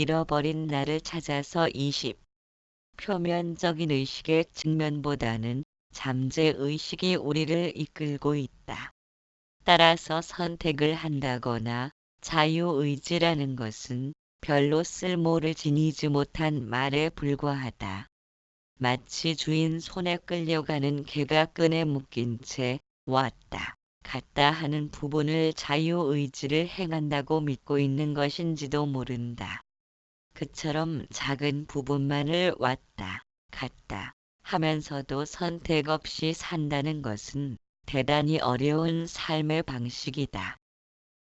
잃어버린 나를 찾아서 20. 표면적인 의식의 측면보다는 잠재의식이 우리를 이끌고 있다. 따라서 선택을 한다거나 자유의지라는 것은 별로 쓸모를 지니지 못한 말에 불과하다. 마치 주인 손에 끌려가는 개가 끈에 묶인 채 왔다 갔다 하는 부분을 자유의지를 행한다고 믿고 있는 것인지도 모른다. 그처럼 작은 부분만을 왔다 갔다 하면서도 선택 없이 산다는 것은 대단히 어려운 삶의 방식이다.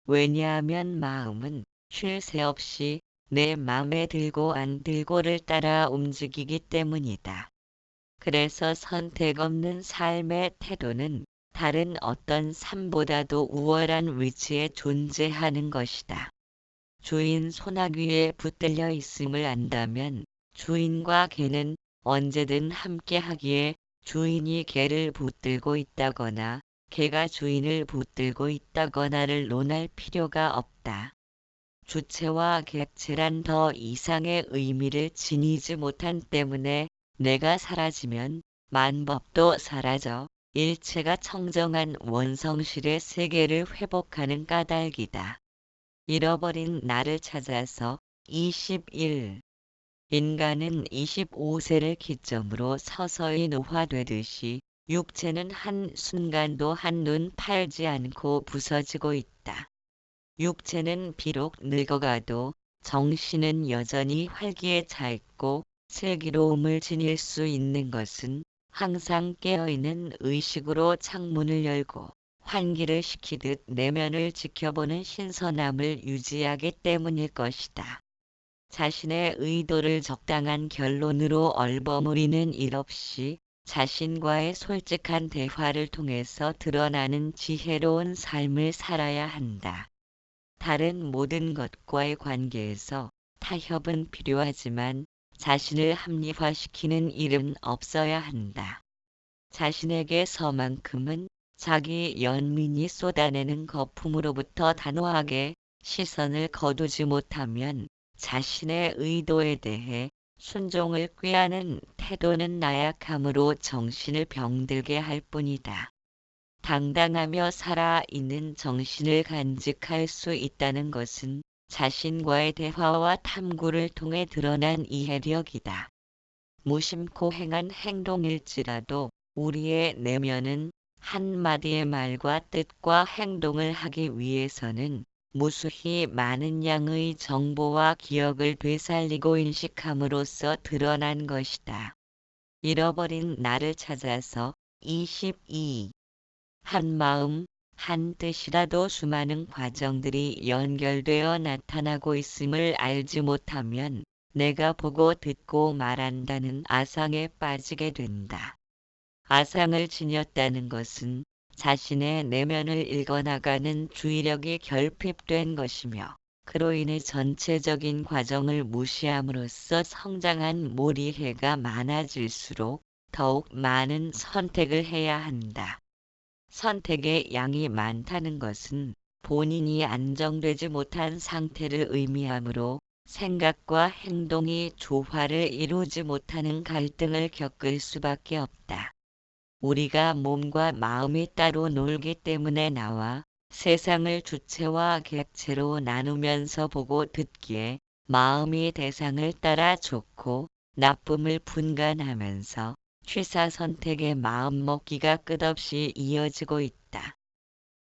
왜냐하면 마음은 쉴 새 없이 내 맘에 들고 안 들고를 따라 움직이기 때문이다. 그래서 선택 없는 삶의 태도는 다른 어떤 삶보다도 우월한 위치에 존재하는 것이다. 주인 소나귀에 붙들려 있음을 안다면 주인과 개는 언제든 함께하기에 주인이 개를 붙들고 있다거나 개가 주인을 붙들고 있다거나를 논할 필요가 없다. 주체와 객체란 더 이상의 의미를 지니지 못한 때문에 내가 사라지면 만법도 사라져 일체가 청정한 원성실의 세계를 회복하는 까닭이다. 잃어버린 나를 찾아서 21. 인간은 25세를 기점으로 서서히 노화되듯이 육체는 한순간도 한눈 팔지 않고 부서지고 있다. 육체는 비록 늙어가도 정신은 여전히 활기에 차 있고 슬기로움을 지닐 수 있는 것은 항상 깨어있는 의식으로 창문을 열고 환기를 시키듯 내면을 지켜보는 신선함을 유지하기 때문일 것이다. 자신의 의도를 적당한 결론으로 얼버무리는 일 없이 자신과의 솔직한 대화를 통해서 드러나는 지혜로운 삶을 살아야 한다. 다른 모든 것과의 관계에서 타협은 필요하지만 자신을 합리화시키는 일은 없어야 한다. 자신에게서만큼은 자기 연민이 쏟아내는 거품으로부터 단호하게 시선을 거두지 못하면 자신의 의도에 대해 순종을 꾀하는 태도는 나약함으로 정신을 병들게 할 뿐이다. 당당하며 살아있는 정신을 간직할 수 있다는 것은 자신과의 대화와 탐구를 통해 드러난 이해력이다. 무심코 행한 행동일지라도 우리의 내면은 한마디의 말과 뜻과 행동을 하기 위해서는 무수히 많은 양의 정보와 기억을 되살리고 인식함으로써 드러난 것이다. 잃어버린 나를 찾아서 22. 한 마음, 한 뜻이라도 수많은 과정들이 연결되어 나타나고 있음을 알지 못하면 내가 보고 듣고 말한다는 아상에 빠지게 된다. 아상을 지녔다는 것은 자신의 내면을 읽어나가는 주의력이 결핍된 것이며 그로 인해 전체적인 과정을 무시함으로써 성장한 몰이해가 많아질수록 더욱 많은 선택을 해야 한다. 선택의 양이 많다는 것은 본인이 안정되지 못한 상태를 의미하므로 생각과 행동이 조화를 이루지 못하는 갈등을 겪을 수밖에 없다. 우리가 몸과 마음이 따로 놀기 때문에 나와 세상을 주체와 객체로 나누면서 보고 듣기에 마음이 대상을 따라 좋고 나쁨을 분간하면서 취사선택의 마음먹기가 끝없이 이어지고 있다.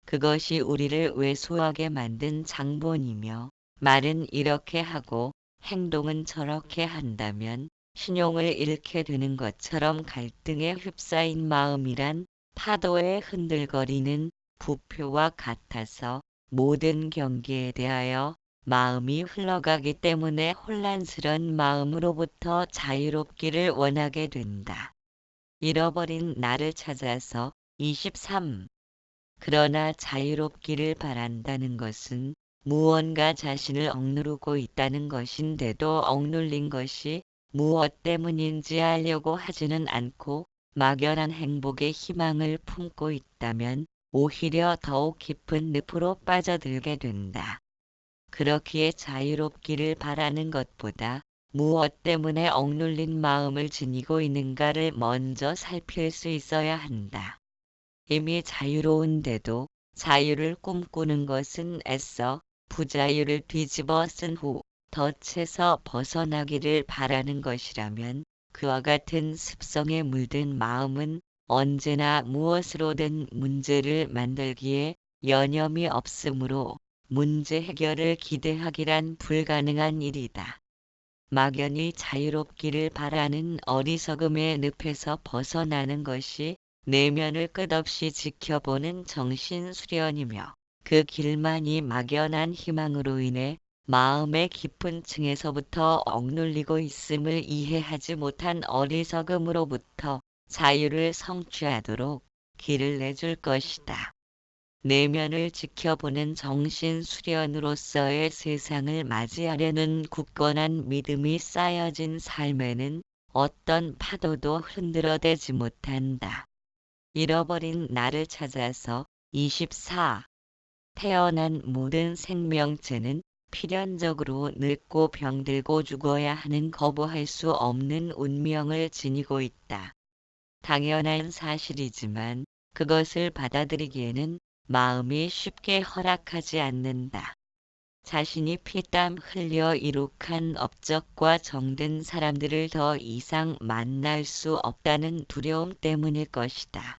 그것이 우리를 왜소하게 만든 장본이며 말은 이렇게 하고 행동은 저렇게 한다면 신용을 잃게 되는 것처럼 갈등에 휩싸인 마음이란 파도에 흔들거리는 부표와 같아서 모든 경계에 대하여 마음이 흘러가기 때문에 혼란스런 마음으로부터 자유롭기를 원하게 된다. 잃어버린 나를 찾아서 23. 그러나 자유롭기를 바란다는 것은 무언가 자신을 억누르고 있다는 것인데도 억눌린 것이 무엇 때문인지 알려고 하지는 않고 막연한 행복의 희망을 품고 있다면 오히려 더욱 깊은 늪으로 빠져들게 된다. 그렇기에 자유롭기를 바라는 것보다 무엇 때문에 억눌린 마음을 지니고 있는가를 먼저 살필 수 있어야 한다. 이미 자유로운데도 자유를 꿈꾸는 것은 애써 부자유를 뒤집어 쓴 후 덫에서 벗어나기를 바라는 것이라면 그와 같은 습성에 물든 마음은 언제나 무엇으로든 문제를 만들기에 여념이 없으므로 문제 해결을 기대하기란 불가능한 일이다. 막연히 자유롭기를 바라는 어리석음의 늪에서 벗어나는 것이 내면을 끝없이 지켜보는 정신수련이며 그 길만이 막연한 희망으로 인해 마음의 깊은 층에서부터 억눌리고 있음을 이해하지 못한 어리석음으로부터 자유를 성취하도록 길을 내줄 것이다. 내면을 지켜보는 정신수련으로서의 세상을 맞이하려는 굳건한 믿음이 쌓여진 삶에는 어떤 파도도 흔들어대지 못한다. 잃어버린 나를 찾아서 24. 태어난 모든 생명체는 필연적으로 늙고 병들고 죽어야 하는 거부할 수 없는 운명을 지니고 있다. 당연한 사실이지만 그것을 받아들이기에는 마음이 쉽게 허락하지 않는다. 자신이 피땀 흘려 이룩한 업적과 정든 사람들을 더 이상 만날 수 없다는 두려움 때문일 것이다.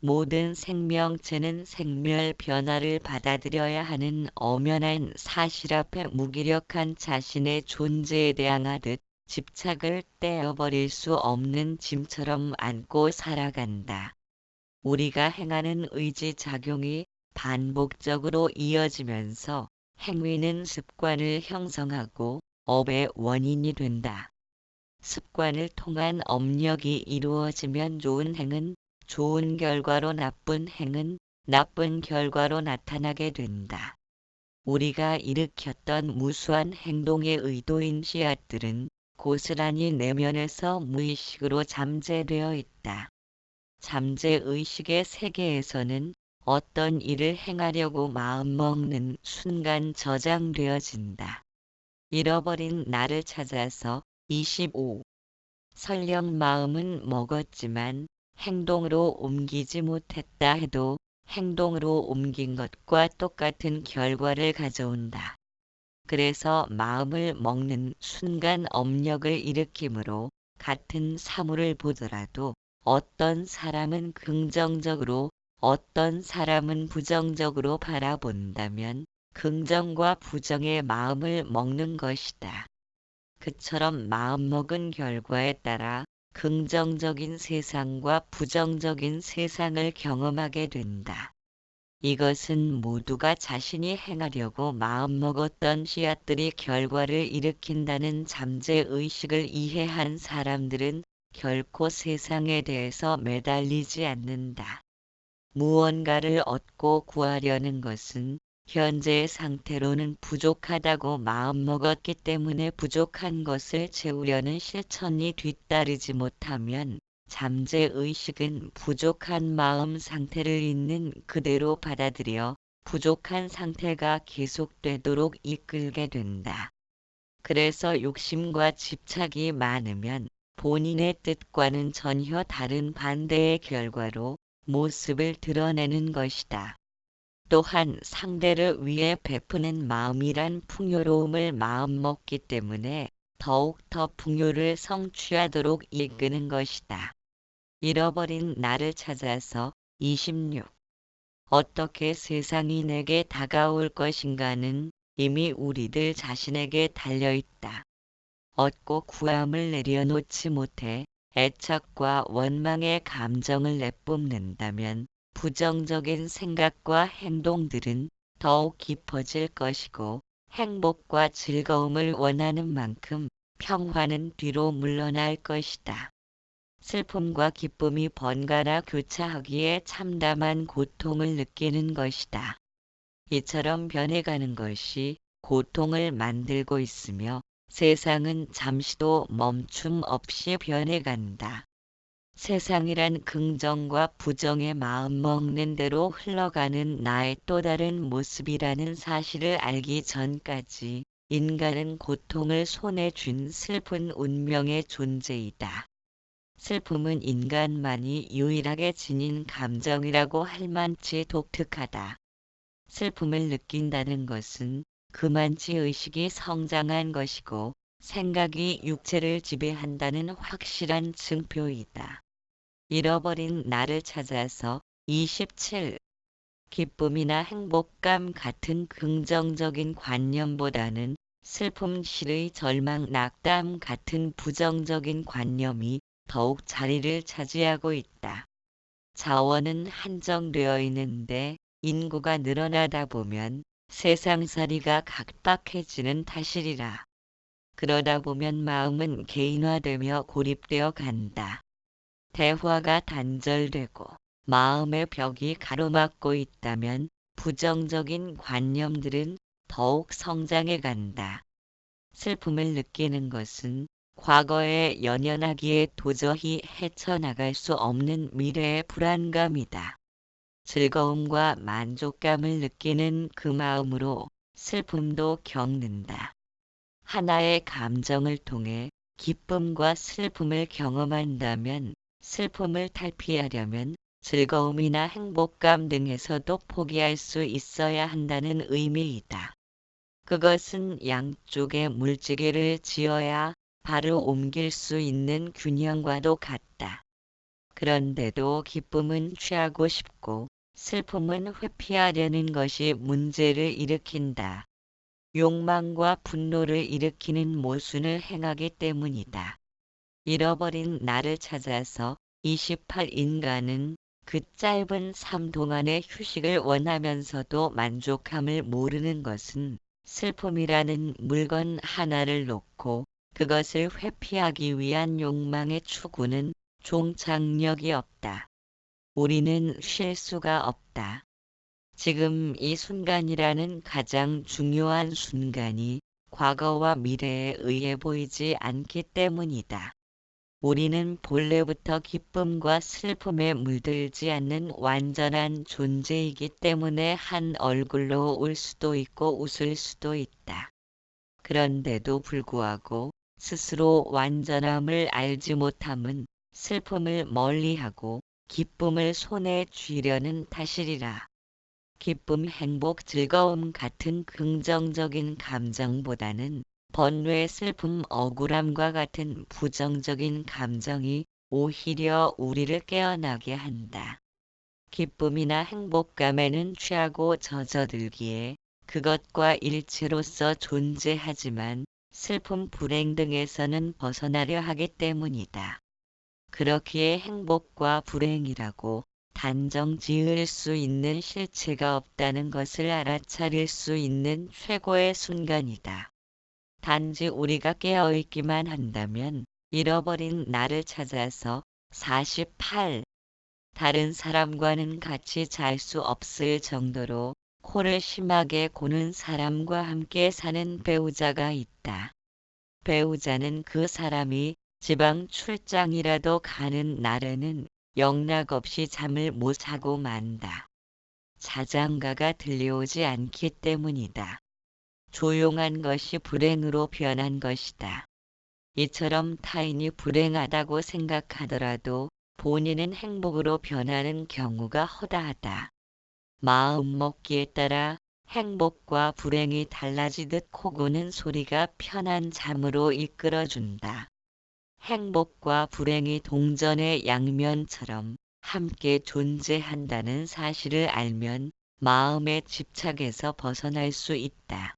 모든 생명체는 생멸 변화를 받아들여야 하는 엄연한 사실 앞에 무기력한 자신의 존재에 대항하듯 집착을 떼어버릴 수 없는 짐처럼 안고 살아간다. 우리가 행하는 의지작용이 반복적으로 이어지면서 행위는 습관을 형성하고 업의 원인이 된다. 습관을 통한 업력이 이루어지면 좋은 행은 좋은 결과로 나쁜 행은 나쁜 결과로 나타나게 된다. 우리가 일으켰던 무수한 행동의 의도인 씨앗들은 고스란히 내면에서 무의식으로 잠재되어 있다. 잠재의식의 세계에서는 어떤 일을 행하려고 마음먹는 순간 저장되어진다. 잃어버린 나를 찾아서 25. 설령 마음은 먹었지만 행동으로 옮기지 못했다 해도 행동으로 옮긴 것과 똑같은 결과를 가져온다. 그래서 마음을 먹는 순간 업력을 일으키므로 같은 사물을 보더라도 어떤 사람은 긍정적으로 어떤 사람은 부정적으로 바라본다면 긍정과 부정의 마음을 먹는 것이다. 그처럼 마음먹은 결과에 따라 긍정적인 세상과 부정적인 세상을 경험하게 된다. 이것은 모두가 자신이 행하려고 마음먹었던 씨앗들이 결과를 일으킨다는 잠재의식을 이해한 사람들은 결코 세상에 대해서 매달리지 않는다. 무언가를 얻고 구하려는 것은 현재의 상태로는 부족하다고 마음먹었기 때문에 부족한 것을 채우려는 실천이 뒤따르지 못하면 잠재의식은 부족한 마음 상태를 있는 그대로 받아들여 부족한 상태가 계속되도록 이끌게 된다. 그래서 욕심과 집착이 많으면 본인의 뜻과는 전혀 다른 반대의 결과로 모습을 드러내는 것이다. 또한 상대를 위해 베푸는 마음이란 풍요로움을 마음먹기 때문에 더욱 더 풍요를 성취하도록 이끄는 것이다. 잃어버린 나를 찾아서 26. 어떻게 세상이 내게 다가올 것인가는 이미 우리들 자신에게 달려있다. 얻고 구함을 내려놓지 못해 애착과 원망의 감정을 내뿜는다면 부정적인 생각과 행동들은 더욱 깊어질 것이고 행복과 즐거움을 원하는 만큼 평화는 뒤로 물러날 것이다. 슬픔과 기쁨이 번갈아 교차하기에 참담한 고통을 느끼는 것이다. 이처럼 변해가는 것이 고통을 만들고 있으며 세상은 잠시도 멈춤 없이 변해간다. 세상이란 긍정과 부정의 마음 먹는 대로 흘러가는 나의 또 다른 모습이라는 사실을 알기 전까지 인간은 고통을 손에 쥔 슬픈 운명의 존재이다. 슬픔은 인간만이 유일하게 지닌 감정이라고 할 만치 독특하다. 슬픔을 느낀다는 것은 그만치 의식이 성장한 것이고 생각이 육체를 지배한다는 확실한 증표이다. 잃어버린 나를 찾아서 27. 기쁨이나 행복감 같은 긍정적인 관념보다는 슬픔, 실의, 절망, 낙담 같은 부정적인 관념이 더욱 자리를 차지하고 있다. 자원은 한정되어 있는데 인구가 늘어나다 보면 세상살이가 각박해지는 탓이리라. 그러다 보면 마음은 개인화되며 고립되어 간다. 대화가 단절되고 마음의 벽이 가로막고 있다면 부정적인 관념들은 더욱 성장해 간다. 슬픔을 느끼는 것은 과거에 연연하기에 도저히 헤쳐나갈 수 없는 미래의 불안감이다. 즐거움과 만족감을 느끼는 그 마음으로 슬픔도 겪는다. 하나의 감정을 통해 기쁨과 슬픔을 경험한다면 슬픔을 탈피하려면 즐거움이나 행복감 등에서도 포기할 수 있어야 한다는 의미이다. 그것은 양쪽의 물지개를 지어야 바로 옮길 수 있는 균형과도 같다. 그런데도 기쁨은 취하고 싶고 슬픔은 회피하려는 것이 문제를 일으킨다. 욕망과 분노를 일으키는 모순을 행하기 때문이다. 잃어버린 나를 찾아서 28인간은 그 짧은 삶 동안의 휴식을 원하면서도 만족함을 모르는 것은 슬픔이라는 물건 하나를 놓고 그것을 회피하기 위한 욕망의 추구는 종착역이 없다. 우리는 쉴 수가 없다. 지금 이 순간이라는 가장 중요한 순간이 과거와 미래에 의해 보이지 않기 때문이다. 우리는 본래부터 기쁨과 슬픔에 물들지 않는 완전한 존재이기 때문에 한 얼굴로 울 수도 있고 웃을 수도 있다. 그런데도 불구하고 스스로 완전함을 알지 못함은 슬픔을 멀리하고 기쁨을 손에 쥐려는 탓이리라. 기쁨, 행복, 즐거움 같은 긍정적인 감정보다는 번뇌, 슬픔, 억울함과 같은 부정적인 감정이 오히려 우리를 깨어나게 한다. 기쁨이나 행복감에는 취하고 젖어들기에 그것과 일체로서 존재하지만 슬픔, 불행 등에서는 벗어나려 하기 때문이다. 그렇기에 행복과 불행이라고 단정 지을 수 있는 실체가 없다는 것을 알아차릴 수 있는 최고의 순간이다. 단지 우리가 깨어있기만 한다면 잃어버린 나를 찾아서 48. 다른 사람과는 같이 잘 수 없을 정도로 코를 심하게 고는 사람과 함께 사는 배우자가 있다. 배우자는 그 사람이 지방 출장이라도 가는 날에는 영락없이 잠을 못 자고 만다. 자장가가 들려오지 않기 때문이다. 조용한 것이 불행으로 변한 것이다. 이처럼 타인이 불행하다고 생각하더라도 본인은 행복으로 변하는 경우가 허다하다. 마음먹기에 따라 행복과 불행이 달라지듯 코 고는 소리가 편한 잠으로 이끌어준다. 행복과 불행이 동전의 양면처럼 함께 존재한다는 사실을 알면 마음의 집착에서 벗어날 수 있다.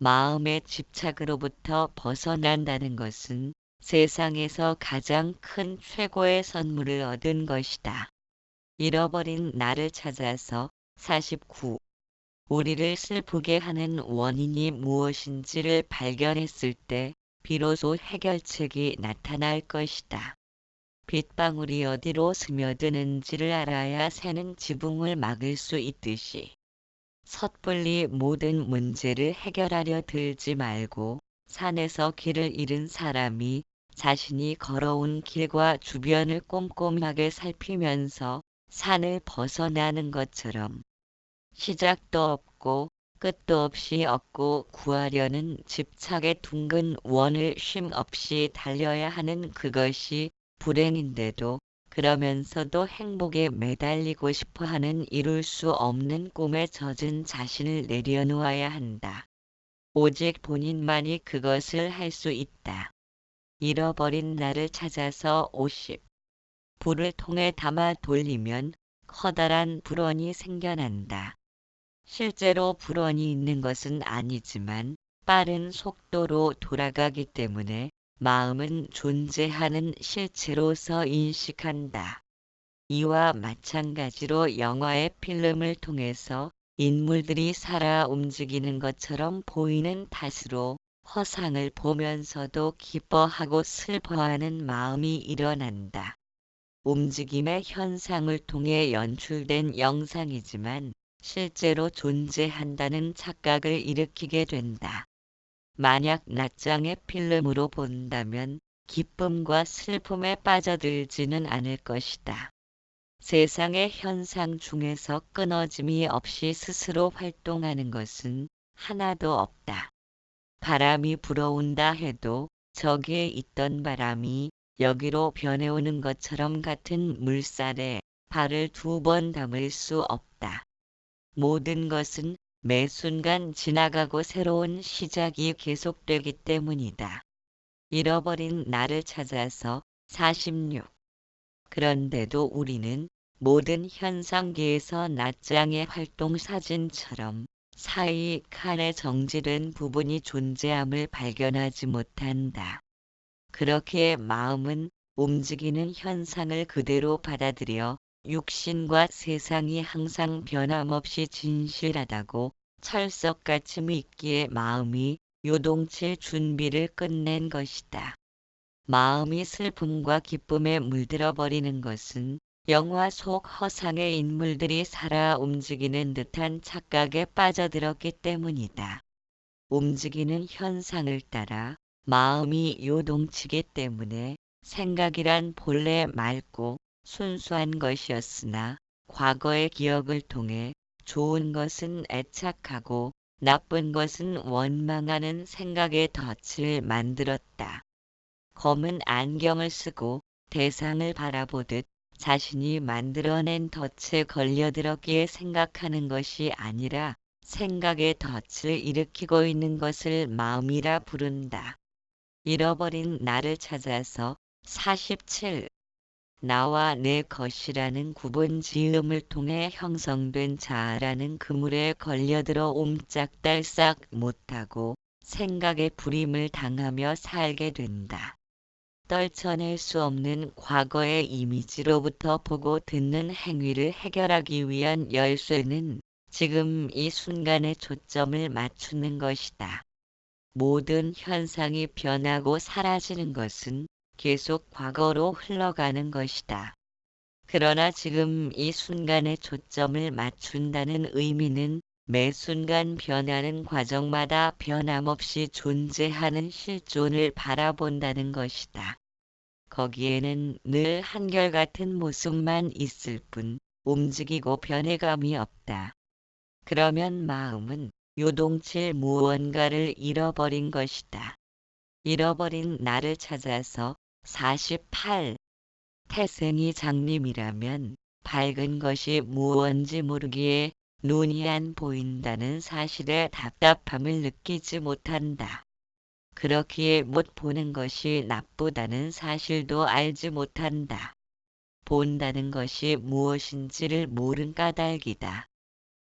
마음의 집착으로부터 벗어난다는 것은 세상에서 가장 큰 최고의 선물을 얻은 것이다. 잃어버린 나를 찾아서 49. 우리를 슬프게 하는 원인이 무엇인지를 발견했을 때 비로소 해결책이 나타날 것이다. 빗방울이 어디로 스며드는지를 알아야 새는 지붕을 막을 수 있듯이 섣불리 모든 문제를 해결하려 들지 말고 산에서 길을 잃은 사람이 자신이 걸어온 길과 주변을 꼼꼼하게 살피면서 산을 벗어나는 것처럼 시작도 없고 끝도 없이 얻고 구하려는 집착의 둥근 원을 쉼 없이 달려야 하는 그것이 불행인데도 그러면서도 행복에 매달리고 싶어하는 이룰 수 없는 꿈에 젖은 자신을 내려놓아야 한다. 오직 본인만이 그것을 할 수 있다. 잃어버린 나를 찾아서 50. 불을 통에 담아 돌리면 커다란 불원이 생겨난다. 실제로 불원이 있는 것은 아니지만 빠른 속도로 돌아가기 때문에 마음은 존재하는 실체로서 인식한다. 이와 마찬가지로 영화의 필름을 통해서 인물들이 살아 움직이는 것처럼 보이는 탓으로 허상을 보면서도 기뻐하고 슬퍼하는 마음이 일어난다. 움직임의 현상을 통해 연출된 영상이지만 실제로 존재한다는 착각을 일으키게 된다. 만약 낱장의 필름으로 본다면 기쁨과 슬픔에 빠져들지는 않을 것이다. 세상의 현상 중에서 끊어짐이 없이 스스로 활동하는 것은 하나도 없다. 바람이 불어온다 해도 저기에 있던 바람이 여기로 변해오는 것처럼 같은 물살에 발을 2번 담을 수 없다. 모든 것은 매 순간 지나가고 새로운 시작이 계속되기 때문이다. 잃어버린 나를 찾아서 46. 그런데도 우리는 모든 현상계에서 낱장의 활동 사진처럼 사이 칸에 정지된 부분이 존재함을 발견하지 못한다. 그렇게 마음은 움직이는 현상을 그대로 받아들여 육신과 세상이 항상 변함없이 진실하다고 철석같이 믿기에 마음이 요동칠 준비를 끝낸 것이다. 마음이 슬픔과 기쁨에 물들어 버리는 것은 영화 속 허상의 인물들이 살아 움직이는 듯한 착각에 빠져들었기 때문이다. 움직이는 현상을 따라 마음이 요동치기 때문에 생각이란 본래 맑고 순수한 것이었으나 과거의 기억을 통해 좋은 것은 애착하고 나쁜 것은 원망하는 생각의 덫을 만들었다. 검은 안경을 쓰고 대상을 바라보듯 자신이 만들어낸 덫에 걸려들었기에 생각하는 것이 아니라 생각의 덫을 일으키고 있는 것을 마음이라 부른다. 잃어버린 나를 찾아서 47. 나와 내 것이라는 구분 지음을 통해 형성된 자아라는 그물에 걸려들어 옴짝달싹 못하고 생각의 불임을 당하며 살게 된다. 떨쳐낼 수 없는 과거의 이미지로부터 보고 듣는 행위를 해결하기 위한 열쇠는 지금 이 순간에 초점을 맞추는 것이다. 모든 현상이 변하고 사라지는 것은 계속 과거로 흘러가는 것이다. 그러나 지금 이 순간에 초점을 맞춘다는 의미는 매 순간 변하는 과정마다 변함없이 존재하는 실존을 바라본다는 것이다. 거기에는 늘 한결같은 모습만 있을 뿐 움직이고 변해감이 없다. 그러면 마음은 요동칠 무언가를 잃어버린 것이다. 잃어버린 나를 찾아서 48. 태생이 장님이라면 밝은 것이 무언지 모르기에 눈이 안 보인다는 사실에 답답함을 느끼지 못한다. 그렇기에 못 보는 것이 나쁘다는 사실도 알지 못한다. 본다는 것이 무엇인지를 모른 까닭이다.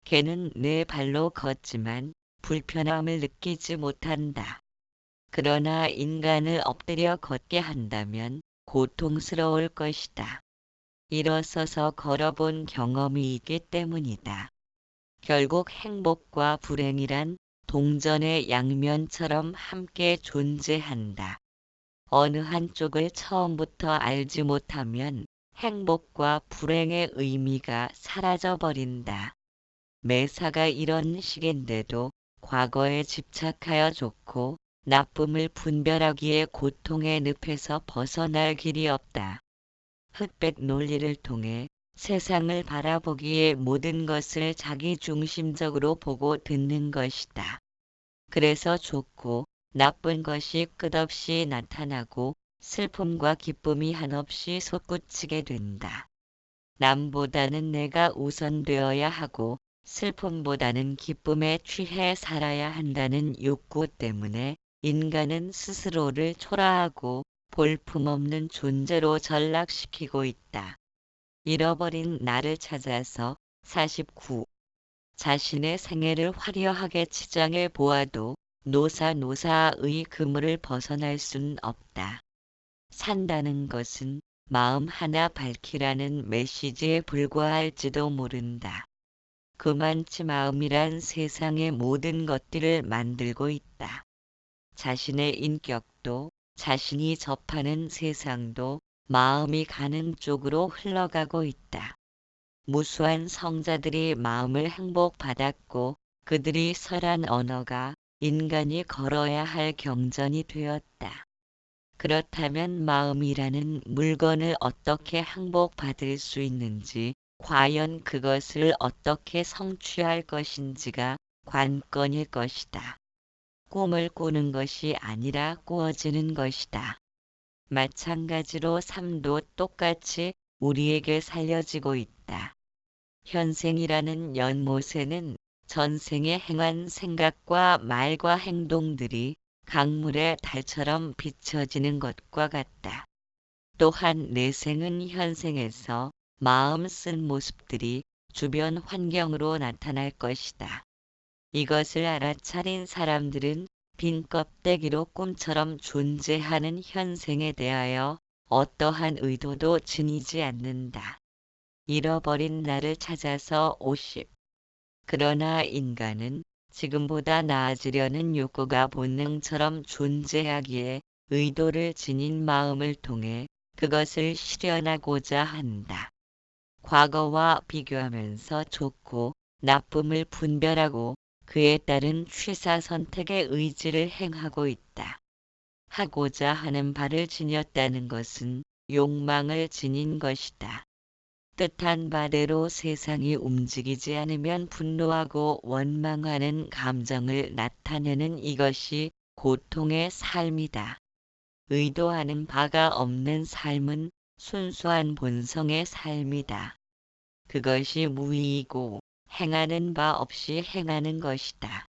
개는 네 발로 걷지만 불편함을 느끼지 못한다. 그러나 인간을 엎드려 걷게 한다면 고통스러울 것이다. 일어서서 걸어본 경험이 있기 때문이다. 결국 행복과 불행이란 동전의 양면처럼 함께 존재한다. 어느 한쪽을 처음부터 알지 못하면 행복과 불행의 의미가 사라져버린다. 매사가 이런 식인데도 과거에 집착하여 좋고 나쁨을 분별하기에 고통의 늪에서 벗어날 길이 없다. 흑백 논리를 통해 세상을 바라보기에 모든 것을 자기중심적으로 보고 듣는 것이다. 그래서 좋고 나쁜 것이 끝없이 나타나고 슬픔과 기쁨이 한없이 솟구치게 된다. 남보다는 내가 우선되어야 하고 슬픔보다는 기쁨에 취해 살아야 한다는 욕구 때문에 인간은 스스로를 초라하고 볼품없는 존재로 전락시키고 있다. 잃어버린 나를 찾아서 49. 자신의 생애를 화려하게 치장해 보아도 노사의 그물을 벗어날 순 없다. 산다는 것은 마음 하나 밝히라는 메시지에 불과할지도 모른다. 그만치 마음이란 세상의 모든 것들을 만들고 있다. 자신의 인격도 자신이 접하는 세상도 마음이 가는 쪽으로 흘러가고 있다. 무수한 성자들이 마음을 행복받았고 그들이 설한 언어가 인간이 걸어야 할 경전이 되었다. 그렇다면 마음이라는 물건을 어떻게 행복받을 수 있는지, 과연 그것을 어떻게 성취할 것인지가 관건일 것이다. 꿈을 꾸는 것이 아니라 꾸어지는 것이다. 마찬가지로 삶도 똑같이 우리에게 살려지고 있다. 현생이라는 연못에는 전생에 행한 생각과 말과 행동들이 강물의 달처럼 비춰지는 것과 같다. 또한 내생은 현생에서 마음 쓴 모습들이 주변 환경으로 나타날 것이다. 이것을 알아차린 사람들은 빈 껍데기로 꿈처럼 존재하는 현생에 대하여 어떠한 의도도 지니지 않는다. 잃어버린 나를 찾아서 50. 그러나 인간은 지금보다 나아지려는 욕구가 본능처럼 존재하기에 의도를 지닌 마음을 통해 그것을 실현하고자 한다. 과거와 비교하면서 좋고 나쁨을 분별하고 그에 따른 취사 선택의 의지를 행하고 있다. 하고자 하는 바를 지녔다는 것은 욕망을 지닌 것이다. 뜻한 바대로 세상이 움직이지 않으면 분노하고 원망하는 감정을 나타내는 이것이 고통의 삶이다. 의도하는 바가 없는 삶은 순수한 본성의 삶이다. 그것이 무의이고 행하는 바 없이 행하는 것이다.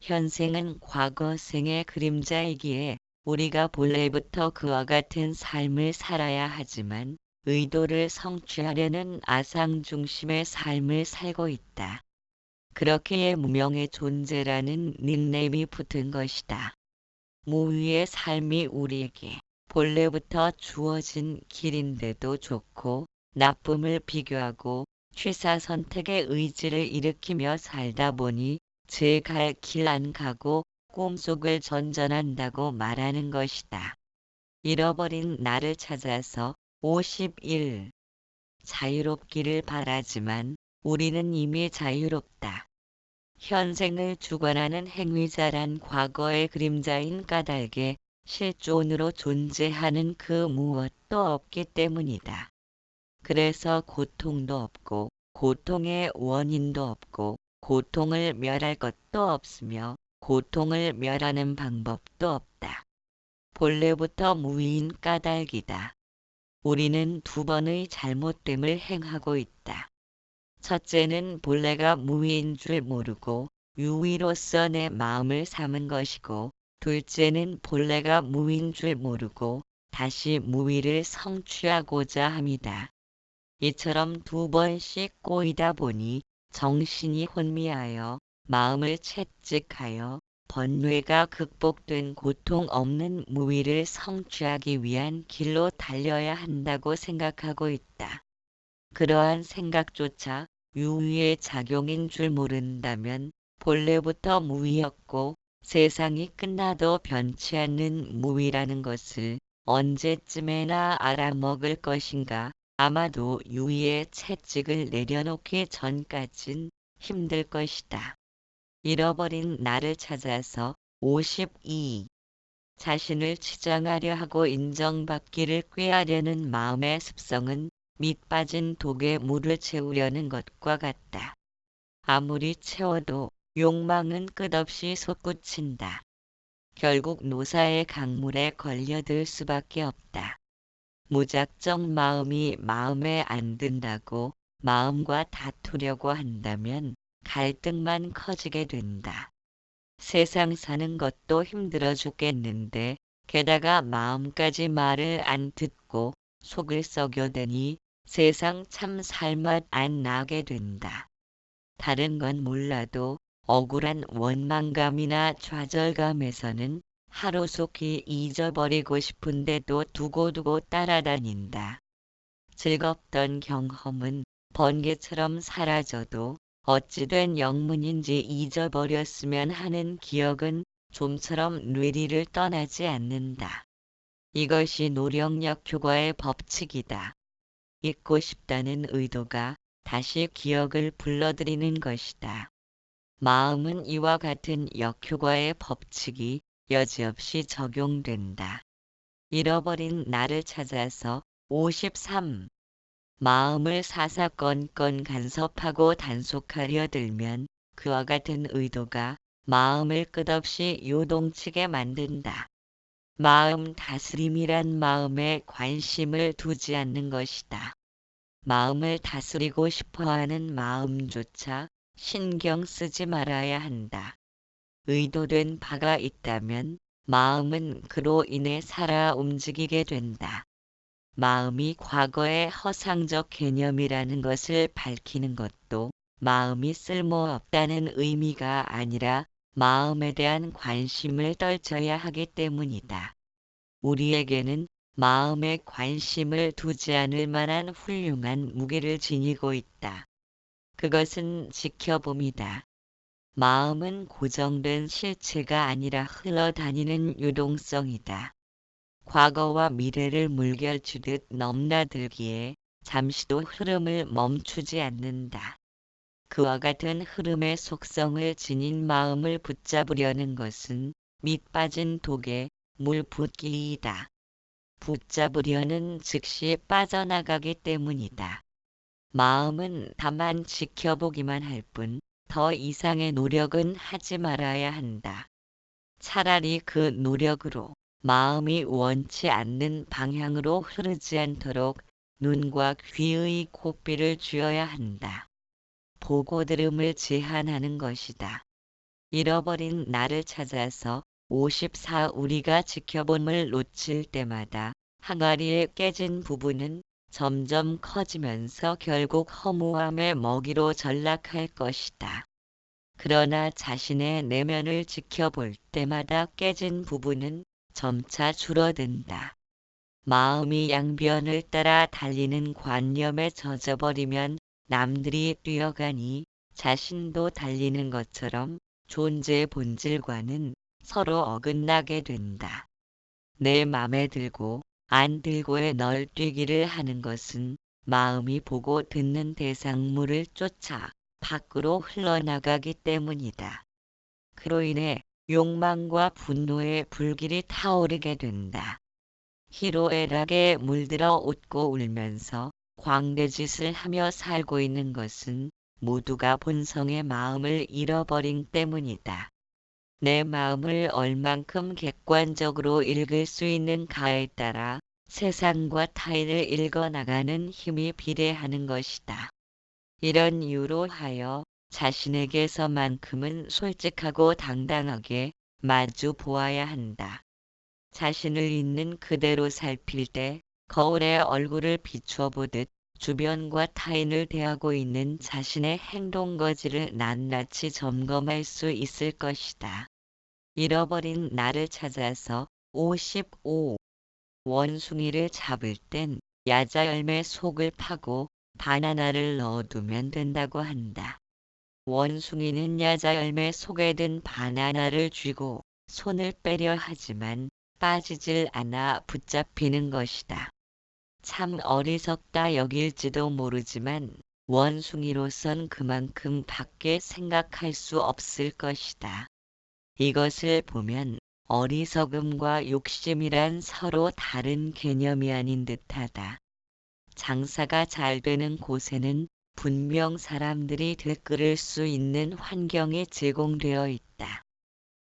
현생은 과거생의 그림자이기에 우리가 본래부터 그와 같은 삶을 살아야 하지만 의도를 성취하려는 아상 중심의 삶을 살고 있다. 그렇기에 무명의 존재라는 닉네임이 붙은 것이다. 무위의 삶이 우리에게 본래부터 주어진 길인데도 좋고 나쁨을 비교하고 취사 선택의 의지를 일으키며 살다 보니 제 갈 길 안 가고 꿈속을 전전한다고 말하는 것이다. 잃어버린 나를 찾아서 51. 자유롭기를 바라지만 우리는 이미 자유롭다. 현생을 주관하는 행위자란 과거의 그림자인 까닭에 실존으로 존재하는 그 무엇도 없기 때문이다. 그래서 고통도 없고 고통의 원인도 없고 고통을 멸할 것도 없으며 고통을 멸하는 방법도 없다. 본래부터 무위인 까닭이다. 우리는 두 번의 잘못됨을 행하고 있다. 첫째는 본래가 무위인 줄 모르고 유위로서 내 마음을 삼은 것이고, 둘째는 본래가 무위인 줄 모르고 다시 무위를 성취하고자 함이다. 이처럼 두 번씩 꼬이다 보니 정신이 혼미하여 마음을 채찍하여 번뇌가 극복된 고통 없는 무위를 성취하기 위한 길로 달려야 한다고 생각하고 있다. 그러한 생각조차 유위의 작용인 줄 모른다면 본래부터 무위였고 세상이 끝나도 변치 않는 무위라는 것을 언제쯤에나 알아먹을 것인가. 아마도 유위의 채찍을 내려놓기 전까진 힘들 것이다. 잃어버린 나를 찾아서 52. 자신을 치장하려 하고 인정받기를 꾀하려는 마음의 습성은 밑 빠진 독에 물을 채우려는 것과 같다. 아무리 채워도 욕망은 끝없이 솟구친다. 결국 노사의 강물에 걸려들 수밖에 없다. 무작정 마음이 마음에 안 든다고 마음과 다투려고 한다면 갈등만 커지게 된다. 세상 사는 것도 힘들어 죽겠는데 게다가 마음까지 말을 안 듣고 속을 썩여대니 세상 참 살맛 안 나게 된다. 다른 건 몰라도 억울한 원망감이나 좌절감에서는 하루속히 잊어버리고 싶은데도 두고두고 따라다닌다. 즐겁던 경험은 번개처럼 사라져도 어찌된 영문인지 잊어버렸으면 하는 기억은 좀처럼 뇌리를 떠나지 않는다. 이것이 노령역 효과의 법칙이다. 잊고 싶다는 의도가 다시 기억을 불러들이는 것이다. 마음은 이와 같은 역효과의 법칙이 여지없이 적용된다. 잃어버린 나를 찾아서 53. 마음을 사사건건 간섭하고 단속하려 들면 그와 같은 의도가 마음을 끝없이 요동치게 만든다. 마음 다스림이란 마음에 관심을 두지 않는 것이다. 마음을 다스리고 싶어하는 마음조차 신경 쓰지 말아야 한다. 의도된 바가 있다면 마음은 그로 인해 살아 움직이게 된다. 마음이 과거의 허상적 개념이라는 것을 밝히는 것도 마음이 쓸모없다는 의미가 아니라 마음에 대한 관심을 떨쳐야 하기 때문이다. 우리에게는 마음에 관심을 두지 않을 만한 훌륭한 무기를 지니고 있다. 그것은 지켜봄이다. 마음은 고정된 실체가 아니라 흘러다니는 유동성이다. 과거와 미래를 물결치듯 넘나들기에 잠시도 흐름을 멈추지 않는다. 그와 같은 흐름의 속성을 지닌 마음을 붙잡으려는 것은 밑 빠진 독에 물 붓기이다. 붙잡으려는 즉시 빠져나가기 때문이다. 마음은 다만 지켜보기만 할 뿐 더 이상의 노력은 하지 말아야 한다. 차라리 그 노력으로 마음이 원치 않는 방향으로 흐르지 않도록 눈과 귀의 고삐를 쥐어야 한다. 보고 들음을 제한하는 것이다. 잃어버린 나를 찾아서 54. 우리가 지켜봄을 놓칠 때마다 항아리에 깨진 부분은 점점 커지면서 결국 허무함의 먹이로 전락할 것이다. 그러나 자신의 내면을 지켜볼 때마다 깨진 부분은 점차 줄어든다. 마음이 양변을 따라 달리는 관념에 젖어버리면 남들이 뛰어가니 자신도 달리는 것처럼 존재의 본질과는 서로 어긋나게 된다. 내 맘에 들고 안 들고의 널뛰기를 하는 것은 마음이 보고 듣는 대상물을 쫓아 밖으로 흘러나가기 때문이다. 그로 인해 욕망과 분노의 불길이 타오르게 된다. 희로애락에 물들어 웃고 울면서 광대짓을 하며 살고 있는 것은 모두가 본성의 마음을 잃어버린 때문이다. 내 마음을 얼만큼 객관적으로 읽을 수 있는가에 따라 세상과 타인을 읽어나가는 힘이 비례하는 것이다. 이런 이유로 하여 자신에게서만큼은 솔직하고 당당하게 마주 보아야 한다. 자신을 있는 그대로 살필 때 거울에 얼굴을 비추어 보듯 주변과 타인을 대하고 있는 자신의 행동거지를 낱낱이 점검할 수 있을 것이다. 잃어버린 나를 찾아서 55. 원숭이를 잡을 땐 야자 열매 속을 파고 바나나를 넣어두면 된다고 한다. 원숭이는 야자 열매 속에 든 바나나를 쥐고 손을 빼려 하지만 빠지질 않아 붙잡히는 것이다. 참 어리석다 여길지도 모르지만 원숭이로선 그만큼 밖에 생각할 수 없을 것이다. 이것을 보면 어리석음과 욕심이란 서로 다른 개념이 아닌 듯하다. 장사가 잘 되는 곳에는 분명 사람들이 되끓을 수 있는 환경이 제공되어 있다.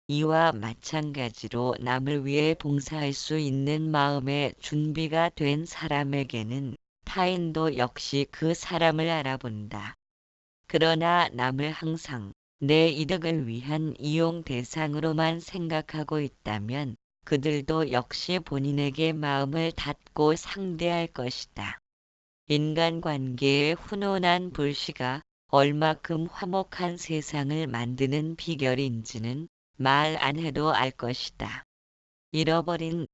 이와 마찬가지로 남을 위해 봉사할 수 있는 마음의 준비가 된 사람에게는 타인도 역시 그 사람을 알아본다. 그러나 남을 항상 내 이득을 위한 이용 대상으로만 생각하고 있다면 그들도 역시 본인에게 마음을 닫고 상대할 것이다. 인간관계의 훈훈한 불씨가 얼마큼 화목한 세상을 만드는 비결인지는 말 안 해도 알 것이다. 잃어버린